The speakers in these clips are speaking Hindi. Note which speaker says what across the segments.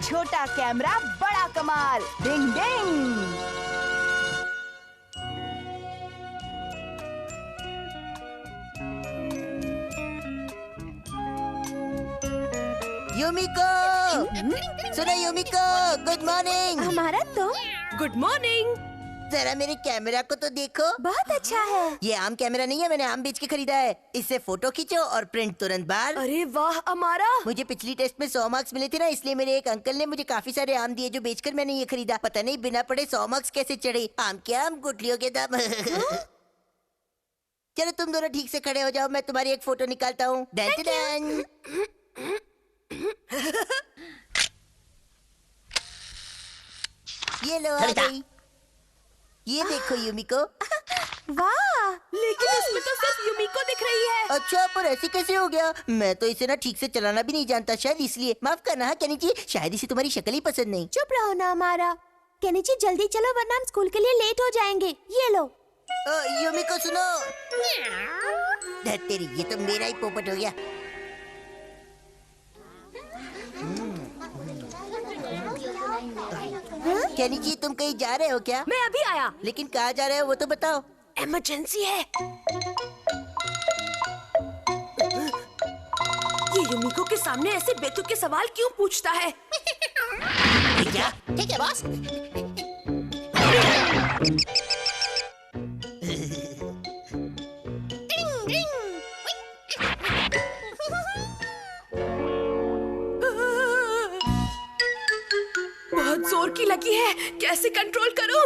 Speaker 1: छोटा कैमरा बड़ा कमाल। डिंग डिंग।
Speaker 2: यूमिको, सुनो यूमिको, गुड मॉर्निंग।
Speaker 3: हमारा तो
Speaker 4: गुड मॉर्निंग।
Speaker 2: जरा मेरे कैमरा को तो देखो।
Speaker 3: बहुत अच्छा है।
Speaker 2: ये आम कैमरा नहीं है, मैंने आम बेच के खरीदा है। इससे फोटो खींचो और प्रिंट तुरंत बाहर।
Speaker 4: अरे वाह अमारा।
Speaker 2: मुझे पिछली टेस्ट में 100 मार्क्स मिले थे ना, इसलिए मेरे एक अंकल ने मुझे काफी सारे आम दिए जो बेचकर मैंने ये खरीदा। पता नहीं बिना पढ़े 100 मार्क्स कैसे चढ़े। आम के आम, गुठलियों के दम। चलो तुम दोनों ठीक से खड़े हो जाओ, मैं तुम्हारी एक फोटो निकालता हूँ। ये लो आ गई। ये देखो यूमिको।
Speaker 3: वाह,
Speaker 4: लेकिन इसमें तो सिर्फ यूमिको दिख रही है।
Speaker 2: अच्छा, पर ऐसे कैसे हो गया? मैं तो इसे ना ठीक से चलाना भी नहीं जानता, शायद इसलिए। माफ करना है केनिची, शायद इसे तुम्हारी शक्ल ही पसंद नहीं।
Speaker 3: चुप रहो ना हमारा। केनिची जल्दी चलो वरना हम स्कूल के लिए लेट हो जाएंगे। ये लो।
Speaker 2: यूमिको सुनो। तेरी, ये तो मेरा ही पोपट हो गया। केनिची तुम कहीं जा रहे हो क्या?
Speaker 4: मैं अभी आया।
Speaker 2: लेकिन कहाँ जा रहे हो वो तो बताओ।
Speaker 4: इमरजेंसी है। ये यूमिको के सामने ऐसे बेतुके के सवाल क्यों पूछता है?
Speaker 2: क्या?
Speaker 5: ठीक है बॉस।
Speaker 4: बहुत जोर की लगी है, कैसे कंट्रोल करूं?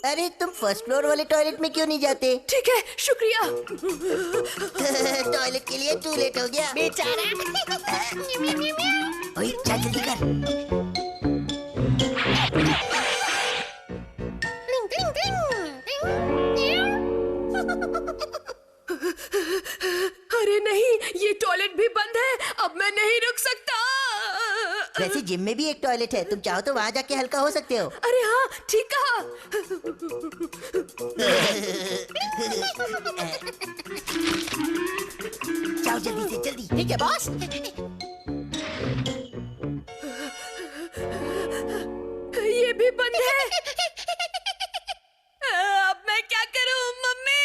Speaker 2: अरे तुम फर्स्ट फ्लोर वाले टॉयलेट में क्यों नहीं जाते?
Speaker 4: ठीक है, शुक्रिया।
Speaker 2: टॉयलेट के लिए टू लेट हो गया।
Speaker 5: बेचारा।
Speaker 2: ओए, चल जल्दी कर।
Speaker 4: अरे नहीं, ये टॉयलेट भी बंद है। अब मैं नहीं रुक सकता।
Speaker 2: वैसे जिम में भी एक टॉयलेट है, तुम चाहो तो वहाँ जाके हल्का हो सकते हो।
Speaker 4: अरे हाँ, ठीक कहा।
Speaker 2: जाओ जल्दी से, जल्दी।
Speaker 5: ठीक है बॉस।
Speaker 4: ये भी बंद है। अब मैं क्या करूं मम्मी?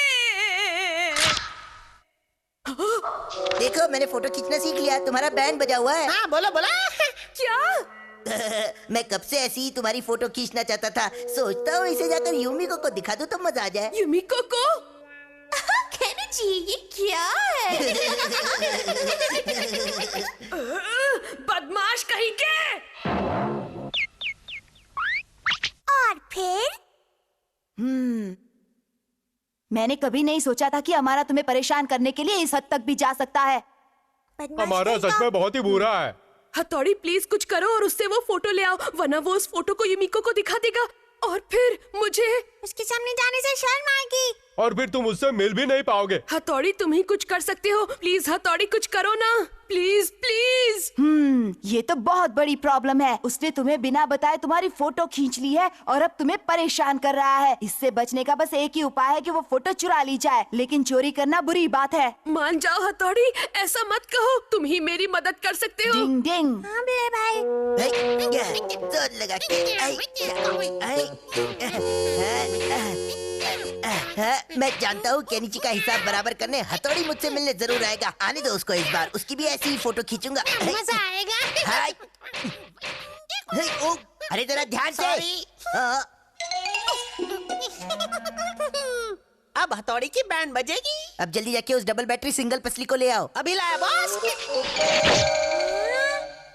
Speaker 2: देखो मैंने फोटो खींचना सीख लिया, तुम्हारा बैंड बजा हुआ है।
Speaker 5: हाँ बोलो बोलो।
Speaker 4: क्या?
Speaker 2: मैं कब से ऐसी ही तुम्हारी फोटो खींचना चाहता था। सोचता हूँ इसे जाकर यूमिको को दिखा दूं तो मजा आ जाए।
Speaker 4: यूमिको को?
Speaker 3: केनिची ये क्या है?
Speaker 4: बदमाश कहीं के।
Speaker 3: और फिर?
Speaker 1: मैंने कभी नहीं सोचा था कि हमारा तुम्हें परेशान करने के लिए इस हद तक भी जा सकता है।
Speaker 6: हमारा सच में बहुत ही बुरा है।
Speaker 4: हथौड़ी प्लीज कुछ करो और उससे वो फोटो ले आओ, वरना वो उस फोटो को यूमिको को दिखा देगा और फिर मुझे
Speaker 3: उसके सामने जाने से शर्म आएगी।
Speaker 6: और फिर तुम उससे मिल भी नहीं पाओगे।
Speaker 4: हथौड़ी तुम ही कुछ कर सकते हो। प्लीज हथौड़ी कुछ करो ना, प्लीज प्लीज।
Speaker 1: ये तो बहुत बड़ी प्रॉब्लम है। उसने तुम्हें बिना बताए तुम्हारी फोटो खींच ली है और अब तुम्हें परेशान कर रहा है। इससे बचने का बस एक ही उपाय है कि वो फोटो चुरा ली जाए, लेकिन चोरी करना बुरी बात है।
Speaker 4: मान जाओ हथौड़ी, ऐसा मत कहो, तुम ही मेरी मदद कर सकते हो।
Speaker 1: डिंग डिंग।
Speaker 3: हाँ मेरे भाई।
Speaker 2: जोर लगा के। मैं जानता हूँ केनिची का हिसाब बराबर करने हथौड़ी मुझसे मिलने जरूर आएगा। आने दो उसको, इस बार उसकी भी ऐसी ही फोटो खींचूंगा।
Speaker 5: मजा आएगा।
Speaker 2: हाय। ओ, अरे जरा ध्यान से। हाँ।
Speaker 5: अब हथौड़ी की बैंड बजेगी।
Speaker 2: अब जल्दी जाके उस डबल बैटरी सिंगल पसली को ले आओ।
Speaker 5: अभी लाया बॉस।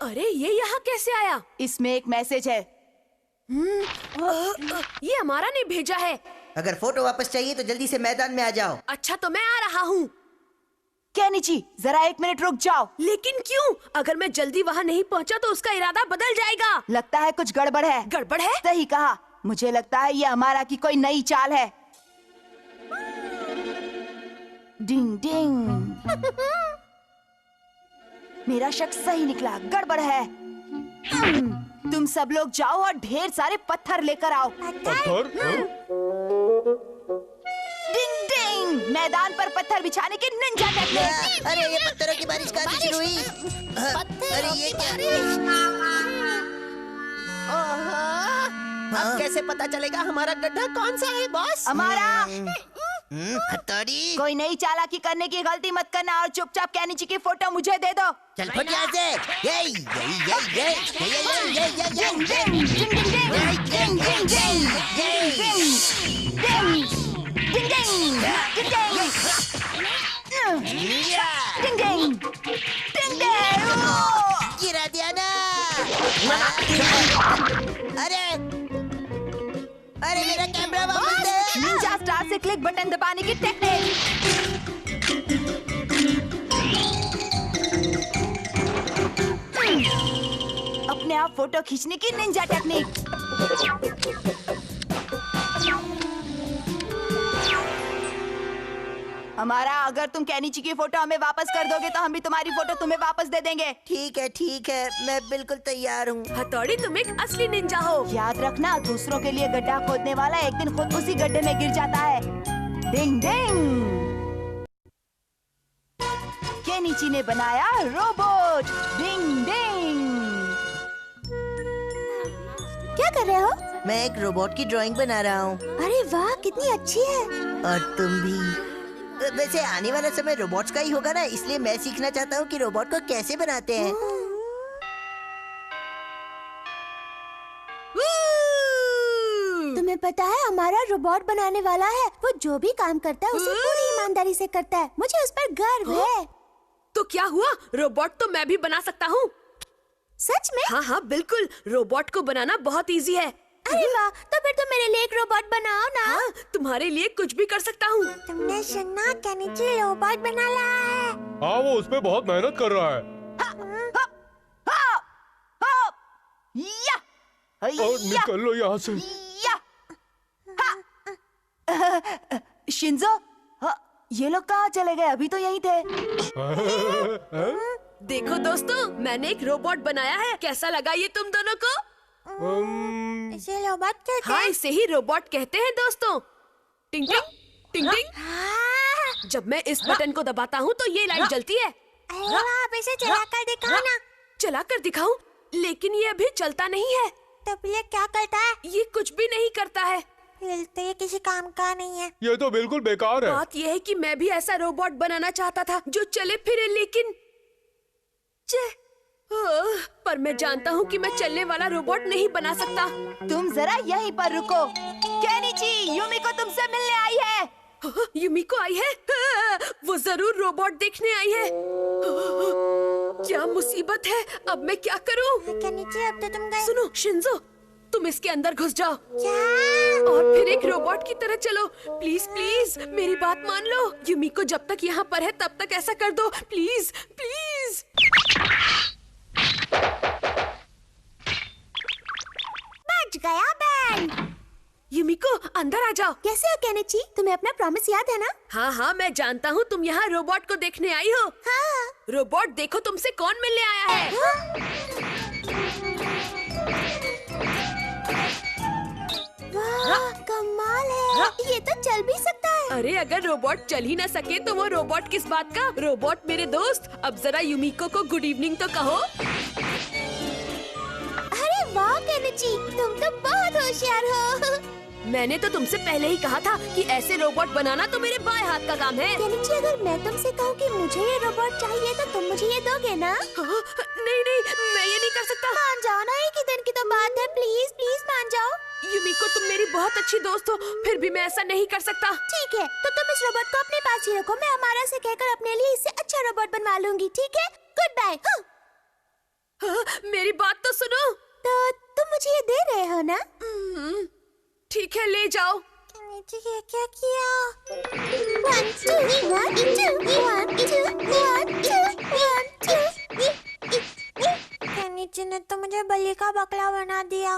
Speaker 4: अरे ये यहाँ कैसे आया?
Speaker 1: इसमें एक मैसेज है।
Speaker 4: ये हमारा ने भेजा है।
Speaker 2: अगर फोटो वापस चाहिए तो जल्दी से मैदान में आ जाओ।
Speaker 4: अच्छा तो मैं आ रहा हूँ।
Speaker 1: केनिची जरा 1 मिनट रुक जाओ।
Speaker 4: लेकिन क्यों? अगर मैं जल्दी वहाँ नहीं पहुँचा तो उसका इरादा बदल जाएगा।
Speaker 1: लगता है कुछ गड़बड़ है।
Speaker 4: गड़बड़ है?
Speaker 1: सही कहा। मुझे लगता है ये हमारा की कोई नई चाल है। डिंग डिंग। मेरा शक सही निकला, गड़बड़ है। तुम सब लोग जाओ और ढेर सारे पत्थर लेकर आओ।
Speaker 6: पत्थर?
Speaker 1: डिंग डिंग। मैदान पर पत्थर बिछाने की निंजा टेक्निक।
Speaker 2: अरे ये पत्थरों की बारिश कहाँ से शुरू हुई? अरे ये क्या?
Speaker 5: अब कैसे पता चलेगा हमारा गड्ढा कौन सा है बॉस?
Speaker 1: हमारा
Speaker 2: हथौड़ी।
Speaker 1: कोई नई चालाकी करने की गलती मत करना और चुपचाप कैनिची की फोटो मुझे दे दो।
Speaker 2: चल फट यहाँ से। ये
Speaker 1: डिंग डिंग डिंग डिंग डिंग डिंग डिंग डिंग डिंग डिंग
Speaker 2: गिरा दिया ना। अरे अरे मेरा कैमरा वापस दे।
Speaker 1: निंजा स्टार से क्लिक बटन दबाने की टेक्निक। अपने आप फोटो खींचने की निंजा टेक्निक। हमारा अगर तुम कैनिची की फोटो हमें वापस कर दोगे तो हम भी तुम्हारी फोटो तुम्हें वापस दे देंगे।
Speaker 2: ठीक है मैं बिल्कुल तैयार हूँ।
Speaker 4: हथौड़ी तुम एक असली निंजा हो।
Speaker 1: याद रखना, दूसरों के लिए गड्ढा खोदने वाला एक दिन खुद उसी गड्ढे में गिर जाता है। डिंग डिंग। कैनिची ने बनाया रोबोट। डिंग डिंग।
Speaker 3: क्या कर रहे हो?
Speaker 2: मैं एक रोबोट की ड्राइंग बना रहा हूँ।
Speaker 3: अरे वाह, कितनी अच्छी है।
Speaker 2: और तुम भी। वैसे आने वाला समय रोबोट्स का ही होगा ना, इसलिए मैं सीखना चाहता हूँ कि रोबोट को कैसे बनाते हैं।
Speaker 3: तुम्हें पता है हमारा रोबोट बनाने वाला है। वो जो भी काम करता है उसे पूरी ईमानदारी से करता है। मुझे उस पर गर्व है।
Speaker 4: तो क्या हुआ, रोबोट तो मैं भी बना सकता हूँ।
Speaker 3: सच में?
Speaker 4: हाँ हाँ बिल्कुल, रोबोट को बनाना बहुत इजी है।
Speaker 3: अरे वाह, तो फिर तुम मेरे लिए एक रोबोट बनाओ ना।
Speaker 4: हाँ, तुम्हारे लिए कुछ भी कर सकता हूँ।
Speaker 3: तुमने सुना, कैनिची रोबोट बना रहा है।
Speaker 6: हाँ वो उस पे बहुत मेहनत कर रहा है।
Speaker 1: या
Speaker 6: और निकल लो यहाँ से।
Speaker 1: या शिंजो, ये लोग कहाँ चले गए? अभी तो यहीं थे।
Speaker 4: देखो दोस्तों, मैंने एक रोबोट बनाया है। कैसा लगा ये तुम दोनों को?
Speaker 3: इसे रोबोट कहते
Speaker 4: हाँ,
Speaker 3: हैं।
Speaker 4: इसे ही रोबोट कहते हैं दोस्तों। टिंग टिंग टिंग टिंग। जब मैं इस बटन को दबाता हूँ तो ये लाइट जलती है।
Speaker 3: अरे वाह, अब इसे चलाकर दिखाओ ना।
Speaker 4: चला कर दिखाऊं? लेकिन ये अभी चलता नहीं है।
Speaker 3: तब ये क्या करता है?
Speaker 4: ये कुछ भी नहीं करता है।
Speaker 3: फिर तो ये किसी काम का नहीं है।
Speaker 6: ये तो बिल्कुल बेकार है।
Speaker 4: बात यह है कि मैं भी ऐसा रोबोट बनाना चाहता था जो चले फिरे, लेकिन पर मैं जानता हूँ कि मैं चलने वाला रोबोट नहीं बना सकता।
Speaker 1: तुम जरा यहीं पर रुको। कैनिची, युमिको तुमसे मिलने आई है।
Speaker 4: युमिको आई है? वो जरूर रोबोट देखने आई है। क्या मुसीबत है, अब मैं क्या करूँ?
Speaker 3: कैनिची, अब तो तुम गए।
Speaker 4: सुनो शिंजो, तुम इसके अंदर घुस जाओ
Speaker 3: क्या?
Speaker 4: और फिर एक रोबोट की तरह चलो। प्लीज प्लीज मेरी बात मान लो। युमिको जब तक यहाँ पर है तब तक ऐसा कर दो, प्लीज प्लीज।
Speaker 3: बच गया बैंड।
Speaker 4: युमिको अंदर आ जाओ।
Speaker 3: कैसे हो कैनिची? तुम्हें अपना प्रॉमिस याद है ना?
Speaker 4: हाँ हाँ मैं जानता हूँ, तुम यहाँ रोबोट को देखने आई हो।
Speaker 3: हाँ।
Speaker 4: रोबोट देखो तुमसे कौन मिलने आया है।
Speaker 3: वाह, कमाल है। ये तो चल भी सकता है।
Speaker 4: अरे अगर रोबोट चल ही ना सके तो वो रोबोट किस बात का? रोबोट मेरे दोस्त, अब जरा युमिको को गुड इवनिंग तो कहो।
Speaker 3: अरे वाह कैनिची, तुम तो बहुत होशियार हो।
Speaker 4: मैंने तो तुमसे पहले ही कहा था कि ऐसे रोबोट बनाना तो मेरे बाएं हाथ का काम है।
Speaker 3: कैनिची, अगर मैं तुमसे कहूँ कि मुझे ये रोबोट चाहिए तो तुम मुझे ये दोगे ना?
Speaker 4: नहीं नहीं, मैं ये नहीं कर सकता।
Speaker 3: मान जाओ ना, एक ही दिन की तो बात है। प्लीज प्लीज मान जाओ।
Speaker 4: युमिको तुम मेरी बहुत अच्छी दोस्त हो, फिर भी मैं ऐसा नहीं कर सकता।
Speaker 3: ठीक है, तो तुम इस रोबोट को अपने पास ही रखो। मैं हमारा से कहकर अपने लिए इससे अच्छा रोबोट बनवा लूंगी। ठीक है, गुड बाय।
Speaker 4: मेरी बात तो सुनो।
Speaker 3: तो तुम मुझे ये दे रहे हो ना?
Speaker 4: ठीक है, ले जाओ।
Speaker 3: कैनिची, ये क्या किया? 1 2 1 2 1 2 1 2 1 2। कैनिची ने तो मुझे बलि का बकला बना दिया।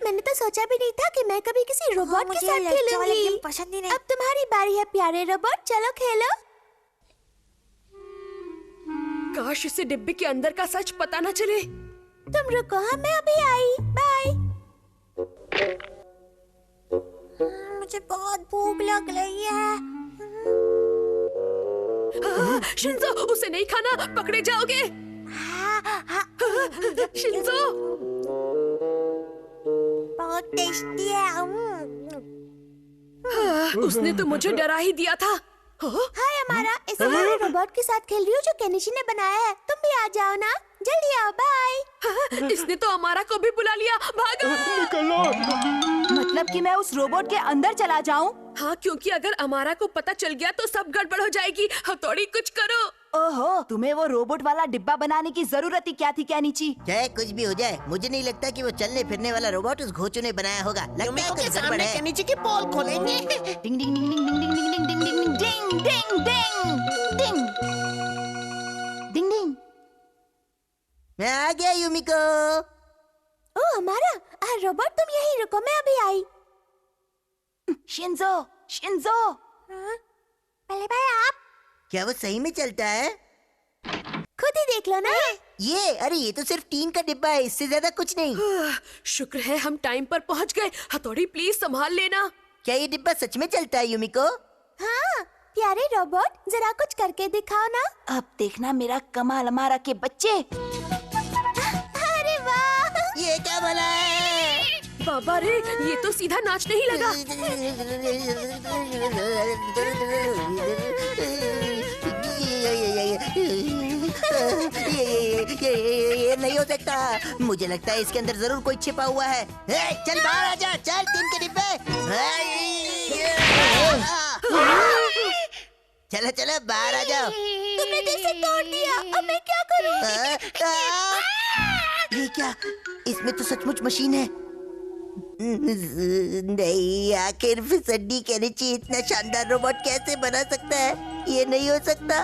Speaker 3: मैंने तो सोचा भी नहीं था कि मैं कभी किसी रोबोट के साथ खेलूंगी। पसंद ही नहीं। अब तुम्हारी बारी है प्यारे रोबोट, चलो खेलो।
Speaker 4: काश इसे डिब्बे के अंदर का सच पता न चले।
Speaker 3: तुम रुको, हाँ मैं अभी आई। बाय। मुझे बहुत भूख लग रही है।
Speaker 4: शिंजो, उसे नहीं खाना, पकड़े जाओगे। शिंजो,
Speaker 3: बहुत टेस्टी है।
Speaker 4: उसने तो मुझे डरा ही दिया था।
Speaker 3: हाय हमारा, इस हमारे रोबोट के साथ खेल रही हूँ जो केनिची ने बनाया है। तुम भी आ जाओ ना, जल्दी आओ। बाय।
Speaker 4: इसने तो हमारा को भी बुला लिया। भागो।
Speaker 6: निकलो।
Speaker 1: मतलब कि मैं उस रोबोट के अंदर चला जाऊं?
Speaker 4: हाँ, क्योंकि अगर अमारा को पता चल गया तो सब गड़बड़ हो जाएगी। हथौड़ी, कुछ करो।
Speaker 1: ओहो, तुम्हें वो रोबोट वाला डिब्बा बनाने की जरूरत ही क्या थी केनिची?
Speaker 2: चाहे कुछ भी हो जाए, मुझे नहीं लगता कि वो चलने फिरने वाला रोबोट उस घोचू ने बनाया होगा। लगता है
Speaker 5: युमिको के
Speaker 2: कुछ गड़बड़
Speaker 5: सामने
Speaker 2: है।
Speaker 5: केनिची की पोल खोलेंगे।
Speaker 1: डिंग डिंग डिंग डिंग डिंग डिंग डिंग डिंग डिंग डिंग डिंग डिंग डिंग डिंग डिंग।
Speaker 2: मैं आ गया युमिको।
Speaker 3: ओ हमारा, रोबोट तुम यहीं रुको, मैं अभी आई।
Speaker 1: Shinzo, Shinzo.
Speaker 3: पहले भाई आप
Speaker 2: क्या वो सही में चलता है?
Speaker 3: खुद ही देख लो ना।
Speaker 2: अरे ये तो सिर्फ टीन का डिब्बा है, इससे ज्यादा कुछ नहीं।
Speaker 4: शुक्र है हम टाइम पर पहुंच गए। हथौड़ी, प्लीज संभाल लेना।
Speaker 2: क्या ये डिब्बा सच में चलता है युमिको?
Speaker 3: हाँ, प्यारे रोबोट, जरा कुछ करके दिखाओ ना।
Speaker 1: अब देखना मेरा कमाल अमारा के बच्चे।
Speaker 3: अरे वाह।
Speaker 2: ये क्या भला है?
Speaker 4: बाबा रे, ये तो सीधा नाचने ही लगा।
Speaker 2: ये नहीं हो सकता। मुझे लगता है इसके अंदर जरूर कोई छिपा हुआ है। चल बाहर आ जा, चल टीन के डिब्बे। चलो चलो बाहर आ जाओ।
Speaker 3: तुमने दिल से तोड़ दिया, अब मैं क्या करूं?
Speaker 2: ये क्या? इसमें तो सचमुच मशीन है। नहीं, आखिर फिसड्डी केनिची इतना शानदार रोबोट कैसे बना सकता है? ये नहीं हो सकता।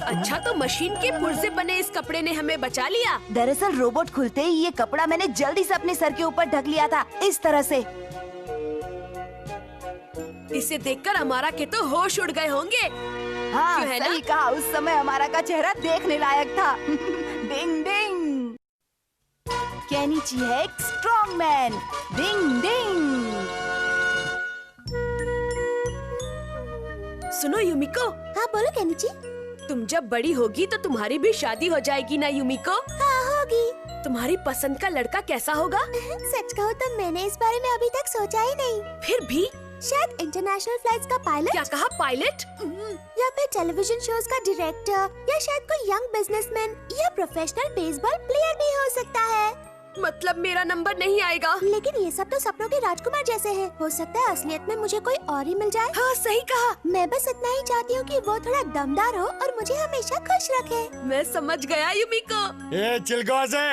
Speaker 4: अच्छा, तो मशीन के पुर्जे बने इस कपड़े ने हमें बचा लिया।
Speaker 1: दरअसल रोबोट खुलते ही ये कपड़ा मैंने जल्दी से अपने सर के ऊपर ढक लिया था, इस तरह से।
Speaker 4: इसे देखकर हमारा के तो होश उड़ गए होंगे।
Speaker 1: हाँ,
Speaker 4: क्यों है ना?
Speaker 1: सही कहा। उस समय हमारा का चेहरा देखने लायक था। डिंग डिंग। केनिची है एक स्ट्रॉन्ग मैन। डिंग डिंग।
Speaker 4: सुनो युमिको,
Speaker 3: हाँ बोलो केनिची।
Speaker 4: तुम जब बड़ी होगी तो तुम्हारी भी शादी हो जाएगी ना युमिको?
Speaker 3: हाँ होगी।
Speaker 4: तुम्हारी पसंद का लड़का कैसा होगा?
Speaker 3: सच कहूँ तो मैंने इस बारे में अभी तक सोचा ही नहीं।
Speaker 4: फिर भी
Speaker 3: शायद इंटरनेशनल फ्लाइट्स का पायलट,
Speaker 4: क्या कहा, पायलट?
Speaker 3: या फिर टेलीविजन शोज का डायरेक्टर, या शायद कोई यंग बिजनेसमैन या प्रोफेशनल बेसबॉल प्लेयर भी हो सकता है।
Speaker 4: मतलब मेरा नंबर नहीं आएगा?
Speaker 3: लेकिन ये सब तो सपनों के राजकुमार जैसे हैं। हो सकता है असलियत में मुझे कोई और ही मिल जाए।
Speaker 4: हाँ, सही कहा।
Speaker 3: मैं बस इतना ही चाहती हूँ कि वो थोड़ा दमदार हो और मुझे हमेशा खुश रखे।
Speaker 4: मैं समझ गया युमिको।
Speaker 6: ये चिलगोज़े,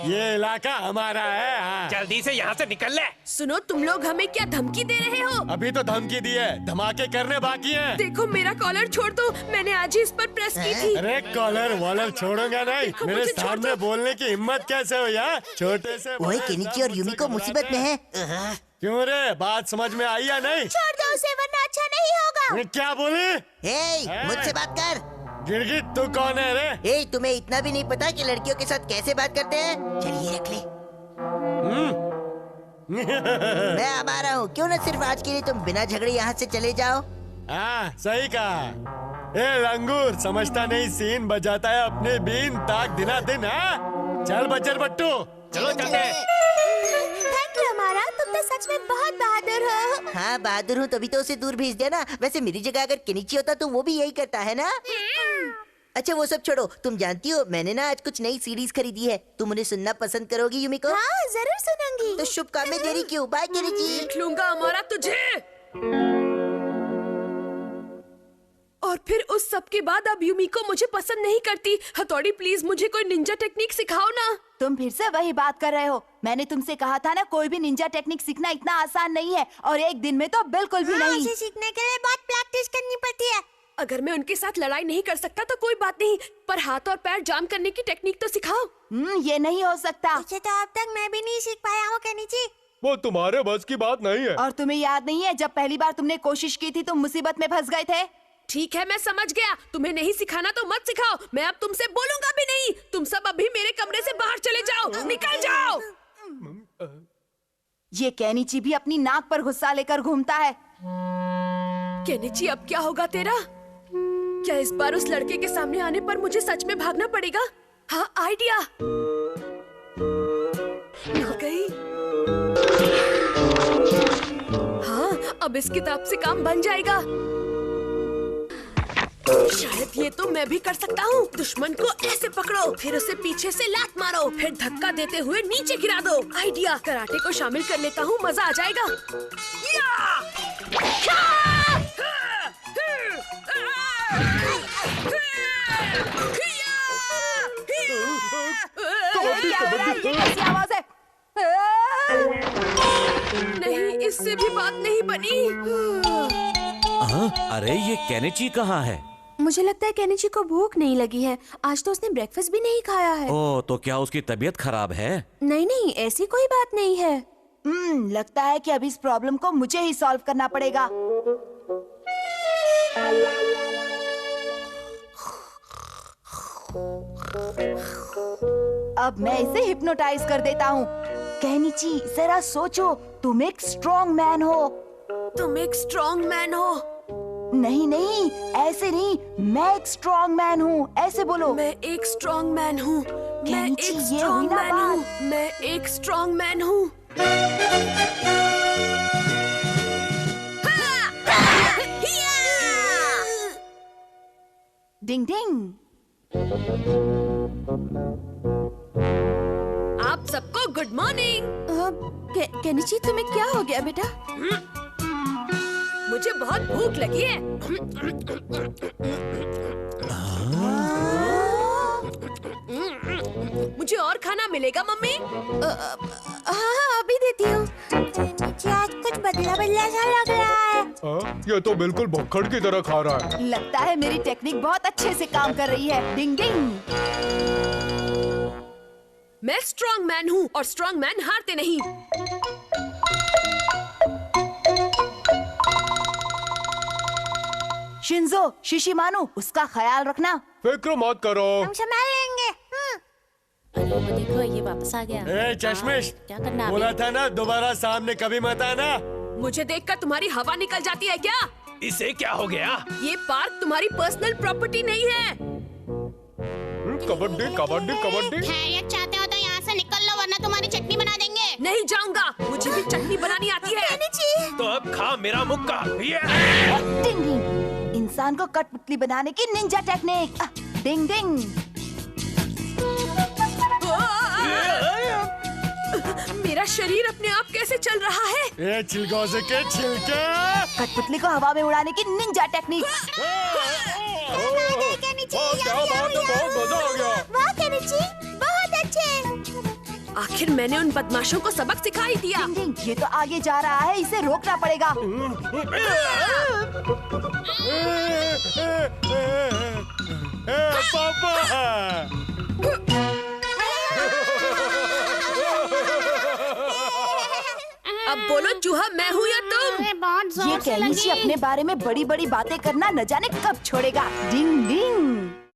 Speaker 6: ये इलाका हमारा है। हाँ।
Speaker 5: जल्दी से यहाँ से निकल ले।
Speaker 4: सुनो, तुम लोग हमें क्या धमकी दे रहे हो?
Speaker 6: अभी तो धमकी दी है, धमाके करने बाकी हैं।
Speaker 4: देखो, मेरा कॉलर छोड़ दो, मैंने आज ही इस पर प्रेस की थी।
Speaker 6: अरे कॉलर वॉलर छोड़ूंगा नहीं।
Speaker 4: देखो,
Speaker 6: मेरे
Speaker 4: मुझे छोड़
Speaker 6: सामने
Speaker 4: दो।
Speaker 6: बोलने की हिम्मत कैसे हुई है? छोटे से
Speaker 2: ओए केनिची और युमिको मुसीबत में है।
Speaker 6: क्यों रे, बात समझ में आई या नहीं?
Speaker 3: छोड़ दो उसे, वरना अच्छा नहीं होगा।
Speaker 6: क्या बोले?
Speaker 2: मुझसे बात कर।
Speaker 6: गिरगिट, तू कौन है रे?
Speaker 2: तुम्हें इतना भी नहीं पता कि लड़कियों के साथ कैसे बात करते हैं? चलिए रख ले। मैं हमारा हूँ। क्यों ना सिर्फ आज के लिए तुम बिना झगड़े यहाँ से चले जाओ।
Speaker 6: हाँ, सही कहा। ए लंगूर, समझता नहीं सीन बजाता है अपनी बीन ताक दिना दिन। हाँ, चल बच्चर बट्टू, चलो चलते।
Speaker 3: थैंक यू हमारा, तुम तो सच में बहुत बहादुर हो।
Speaker 2: हाँ बहादुर हूँ, तभी तो उसे दूर भेज दिया ना। वैसे मेरी जगह अगर केनिची होता तो वो भी यही करता है ना। अच्छा वो सब छोड़ो, तुम जानती हो मैंने ना आज कुछ नई सीरीज खरीदी है। तुम उन्हें सुनना पसंद करोगी युमिको?
Speaker 3: हाँ जरूर सुनूंगी।
Speaker 2: तो शुभ काम में देरी क्यों? By Kenichi.
Speaker 4: देख लूंगा हमारा तुझे। और फिर उस सब के बाद अब युमिको मुझे पसंद नहीं करती। हथौड़ी, प्लीज मुझे कोई निंजा टेक्निक सिखाओ ना।
Speaker 1: तुम फिर से वही बात कर रहे हो। मैंने तुमसे कहा था ना, कोई भी निंजा टेक्निक सीखना इतना आसान नहीं है, और एक दिन में तो बिल्कुल भी नहीं।
Speaker 3: उसे सीखने के लिए बहुत प्रैक्टिस करनी पड़ती है।
Speaker 4: अगर मैं उनके साथ लड़ाई नहीं कर सकता तो कोई बात नहीं, पर हाथ और पैर जाम करने की टेक्निक तो सिखाओ।
Speaker 1: ये नहीं हो सकता।
Speaker 3: उसे तो अब तक मैं भी नहीं सीख पाया हूँ केनिची।
Speaker 6: वो तुम्हारे बस की बात नहीं है।
Speaker 1: और तुम्हें याद नहीं है जब पहली बार तुमने कोशिश की थी तुम मुसीबत में फंस गए थे?
Speaker 4: ठीक है, मैं समझ गया। तुम्हें नहीं सिखाना तो मत सिखाओ। मैं अब तुमसे बोलूंगा भी नहीं। तुम सब अभी मेरे कमरे से बाहर चले जाओ। निकल जाओ।
Speaker 1: ये केनिची भी अपनी नाक पर गुस्सा लेकर घूमता है।
Speaker 4: केनिची, अब क्या होगा तेरा? क्या इस बार उस लड़के के सामने आने पर मुझे सच में भागना पड़ेगा? हाँ, आइडिया मिल गई। हाँ, अब इस किताब से काम बन जाएगा। शायद ये तो मैं भी कर सकता हूँ। दुश्मन को ऐसे पकड़ो, फिर उसे पीछे से लात मारो, फिर धक्का देते हुए नीचे गिरा दो। आइडिया, कराटे को शामिल कर लेता हूँ, मजा आ जाएगा।
Speaker 1: ये कैसी आवाज है?
Speaker 4: नहीं, इससे भी बात नहीं बनी।
Speaker 7: अरे ये केनिची कहाँ है?
Speaker 8: मुझे लगता है केनिची को भूख नहीं लगी है। आज तो उसने ब्रेकफास्ट भी नहीं खाया है।
Speaker 7: ओह, तो क्या उसकी तबीयत खराब है?
Speaker 8: नहीं नहीं, ऐसी कोई बात नहीं है।
Speaker 1: लगता है कि अब इस प्रॉब्लम को मुझे ही सॉल्व करना पड़ेगा। अब मैं इसे हिप्नोटाइज कर देता हूँ। केनिची, जरा सोचो, तुम एक स्ट्रॉन्ग मैन हो।
Speaker 4: तुम एक स्ट्रॉन्ग मैन हो?
Speaker 1: नहीं नहीं, ऐसे नहीं, मैं एक स्ट्रॉन्ग मैन हूँ, ऐसे बोलो।
Speaker 4: मैं एक स्ट्रॉन्ग मैन हूँ। मैं एक
Speaker 1: केनिची, ये
Speaker 4: स्ट्रॉन्ग
Speaker 1: हुई ना
Speaker 4: मैन हूँ।
Speaker 1: बात।
Speaker 4: मैं एक स्ट्रॉन्ग मैन हूँ।
Speaker 1: डिंग डिंग।
Speaker 4: आप सबको गुड मॉर्निंग।
Speaker 8: केनिची, तुम्हें क्या हो गया बेटा?
Speaker 4: मुझे बहुत भूख लगी है। मुझे और खाना मिलेगा मम्मी?
Speaker 8: हाँ, अभी देती हूँ।
Speaker 3: केनिची आज कुछ बदला बदला सा लग रहा है।
Speaker 6: ये तो बिल्कुल भुक्खड़ की तरह खा रहा है।
Speaker 1: लगता है मेरी टेक्निक बहुत अच्छे से काम कर रही है। डिंग डिंग।
Speaker 4: मैं स्ट्रॉन्ग मैन हूँ और स्ट्रॉन्ग मैन हारते नहीं।
Speaker 1: शिंजो, शिशिमानु, उसका ख्याल रखना।
Speaker 6: फिक्र मत करो।
Speaker 3: हम संभाल लेंगे।
Speaker 8: अरे वो देखो, ये वापस आ गया।
Speaker 6: ए चश्मिश,
Speaker 8: क्या करना
Speaker 6: बोला था ना दोबारा सामने कभी मत आना।
Speaker 4: मुझे देखकर तुम्हारी हवा निकल जाती है क्या?
Speaker 9: इसे क्या हो गया?
Speaker 4: ये पार्क तुम्हारी पर्सनल प्रॉपर्टी नहीं है।
Speaker 6: कबड्डी कबड्डी कबड्डी।
Speaker 3: खैरियत चाहते हो तो यहाँ से निकल लो, वरना तुम्हारी चटनी बना देंगे।
Speaker 4: नहीं जाऊंगा, मुझे भी चटनी बनानी आती है।
Speaker 9: तो अब खा मेरा मुक्का।
Speaker 1: डिंग डिंग। इंसान को कठपुतली बनाने की निंजा टेक्निक। डिंग डिंग।
Speaker 4: मेरा शरीर अपने आप कैसे चल रहा है?
Speaker 6: ये चिलगोजे के छिलके।
Speaker 1: कठपुतली को हवा में उड़ाने की निंजा टेक्निक।
Speaker 6: क्या बात है, बहुत मजा आ गया।
Speaker 3: वाह केनिची, बहुत अच्छे।
Speaker 4: आखिर मैंने उन बदमाशों को सबक सिखा ही दिया।
Speaker 1: डिंग डिंग, ये तो आगे जा रहा है, इसे रोकना पड़ेगा।
Speaker 6: पापा।
Speaker 4: अब बोलो चूहा, मैं हूँ या तुम?
Speaker 3: बहुत
Speaker 1: ये
Speaker 3: जोर से
Speaker 1: केनिची
Speaker 3: लगी।
Speaker 1: अपने बारे में बड़ी बड़ी बातें करना न जाने कब छोड़ेगा। डिंग डिंग।